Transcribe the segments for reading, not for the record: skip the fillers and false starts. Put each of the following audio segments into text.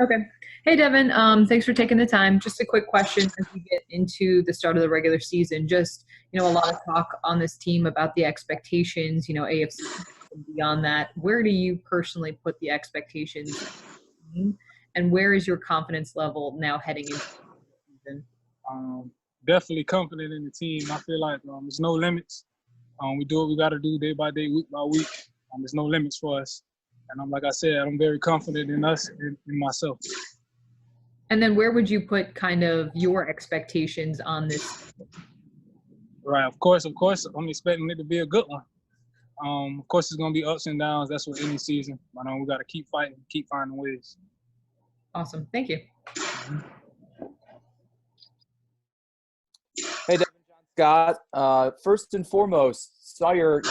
Okay. Hey, Devin. Thanks for taking the time. Just a quick question as we get into the start of the regular season. Just, a lot of talk on this team about the expectations, AFC and beyond that. Where do you personally put the expectations of the team, and where is your confidence level now heading into the season? Um, Definitely confident in the team. I feel like there's no limits. We do what we got to do day by day, week by week. There's no limits for us. And like I said, I'm very confident in us and in myself. And then where would you put kind of your expectations on this? Right, of course. I'm expecting it to be a good one. Of course, it's going to be ups and downs. That's what any season. But we got to keep fighting, keep finding ways. Awesome. Thank you. Hey, Devin, John Scott. First and foremost, saw your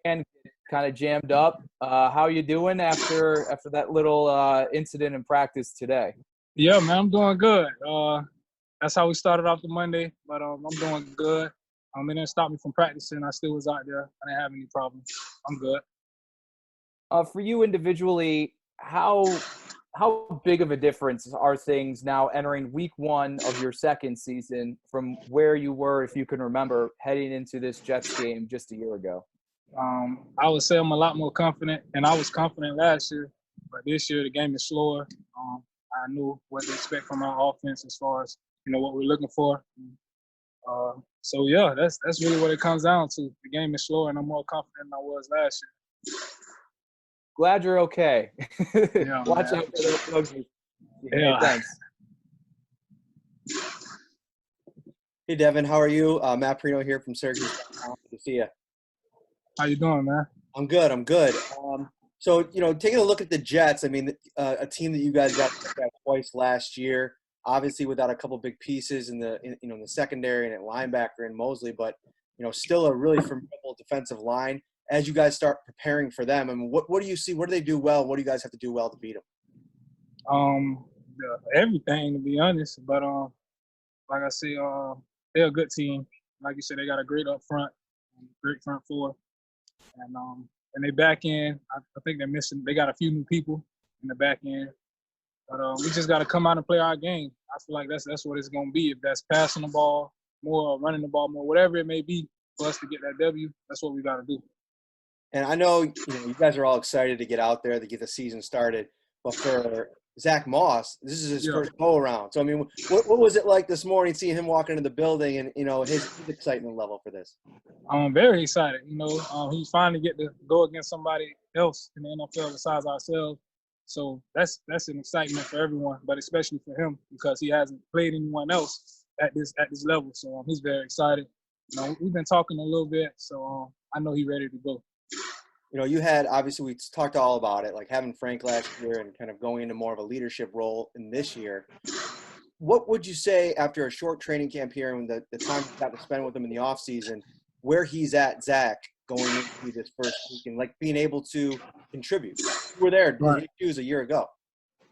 fan kind of jammed up. How you doing after that little incident in practice today? Yeah, man, I'm doing good. That's how we started off the Monday, but I'm doing good. It didn't stop me from practicing. I still was out there. I didn't have any problems. I'm good. For you individually, how big of a difference are things now entering week one of your second season from where you were, if you can remember, heading into this Jets game just a year ago? I would say I'm a lot more confident, and I was confident last year, but this year the game is slower. I knew what to expect from our offense as far as what we're looking for. So yeah, that's really what it comes down to. The game is slower, and I'm more confident than I was last year. Glad you're okay. Yeah, Watch man. out for those bugs. Yeah. Thanks. Hey, Devin, how are you? Matt Perino here from Syracuse. Good to see you. How you doing, man? I'm good. So, taking a look at the Jets, I mean, a team that you guys got twice last year, obviously without a couple big pieces in the secondary and at linebacker and Mosley, but, still a really formidable defensive line. As you guys start preparing for them, I mean, what do you see? What do they do well? What do you guys have to do well to beat them? Everything, to be honest. But like I say, they're a good team. Like you said, they got a great up front, great front four, and they back end. I think they're missing. They got a few new people in the back end, but we just got to come out and play our game. I feel like that's what it's gonna be. If that's passing the ball more, or running the ball more, whatever it may be, for us to get that W, that's what we got to do. And I know you guys are all excited to get out there to get the season started, but for Zach Moss, this is his first go-around. So, I mean, what was it like this morning seeing him walk into the building and, his excitement level for this? I'm very excited. He finally get to go against somebody else in the NFL besides ourselves. So that's an excitement for everyone, but especially for him because he hasn't played anyone else at this level. So he's very excited. We've been talking a little bit, so I know he's ready to go. You had, obviously, we talked all about it, like having Frank last year and kind of going into more of a leadership role in this year. What would you say after a short training camp here and the time you got to spend with him in the offseason, where he's at, Zach, going into this first week and, like, being able to contribute? You were there in his shoes a year ago.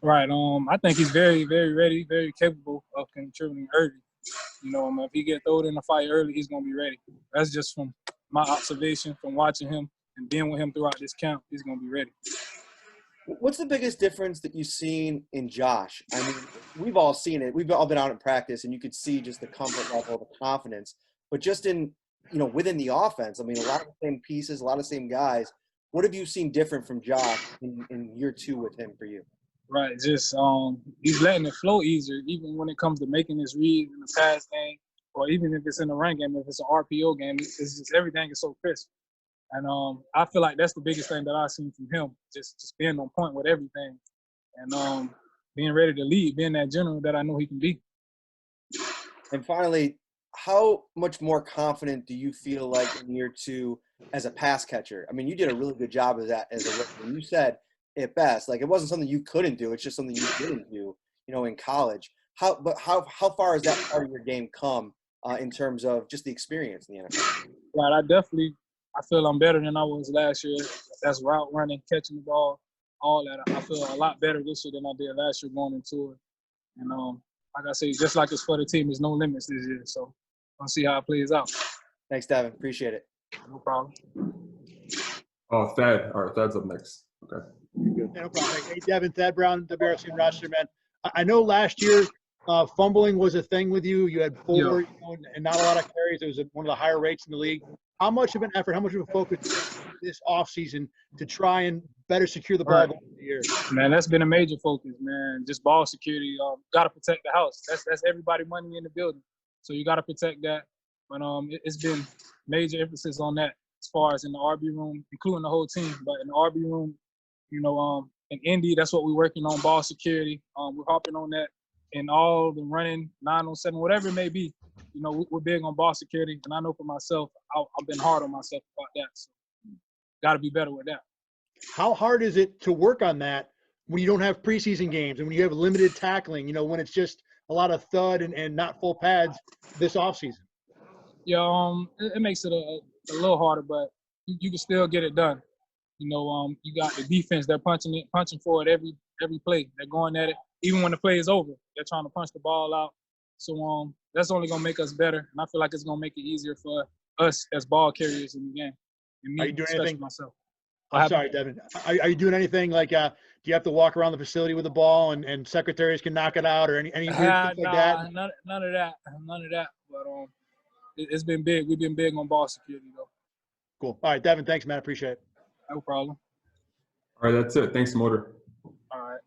Right. I think he's very, very ready, very capable of contributing early. If he get thrown in the fight early, he's going to be ready. That's just from my observation, from watching him and being with him throughout this camp. He's going to be ready. What's the biggest difference that you've seen in Josh? I mean, we've all seen it. We've all been out in practice, and you could see just the comfort level, the confidence. But just in, within the offense, I mean, a lot of the same pieces, a lot of the same guys. What have you seen different from Josh in year two with him for you? Right. Just he's letting it flow easier, even when it comes to making his read in the pass game, or even if it's in the run game, if it's an RPO game, it's just everything is so crisp. And I feel like that's the biggest thing that I've seen from him, just being on point with everything and being ready to lead, being that general that I know he can be. And finally, how much more confident do you feel like in year two as a pass catcher? I mean, you did a really good job of that as a rookie. You said at best, like it wasn't something you couldn't do. It's just something you didn't do, in college. How far has that part of your game come in terms of just the experience in the NFL? Right, I feel I'm better than I was last year. That's route running, catching the ball, all that. I feel a lot better this year than I did last year going into it. And like I say, just like it's for the team, there's no limits this year. So I'll see how it plays out. Thanks, Devin. Appreciate it. No problem. Oh, Thad. All right, Thad's up next. Okay. Yeah, no problem. Hey, Devin, Thad Brown, WRC and Rochester, man. I know last year fumbling was a thing with you. You had 4, Yeah. you know, and not a lot of carries. It was one of the higher rates in the league. How much of an effort, how much of a focus this offseason to try and better secure the ball Right. going into the year? Man, that's been a major focus, man. Just ball security. Got to protect the house. That's everybody money in the building. So you got to protect that. But it's been major emphasis on that as far as in the RB room, including the whole team. But in the RB room, you know, in Indy, that's what we're working on, ball security. We're hopping on that in all the running, 9-on-7, whatever it may be. You know, we're big on ball security. And I know for myself, I've been hard on myself about that. So got to be better with that. How hard is it to work on that when you don't have preseason games and when you have limited tackling, you know, when it's just a lot of thud and not full pads this offseason? Yeah, it makes it a little harder, but you can still get it done. You know, you got the defense. They're punching for it every play. They're going at it. Even when the play is over, they're trying to punch the ball out. So that's only going to make us better. And I feel like it's going to make it easier for us as ball carriers in the game. And me, Are you doing especially anything? myself. I'm sorry, Devin. Are you doing anything like do you have to walk around the facility with the ball and secretaries can knock it out or any weird stuff like that? None of that. But it's been big. We've been big on ball security, though. Cool. All right, Devin, thanks, man. I appreciate it. No problem. All right, that's it. Thanks, Motor. All right.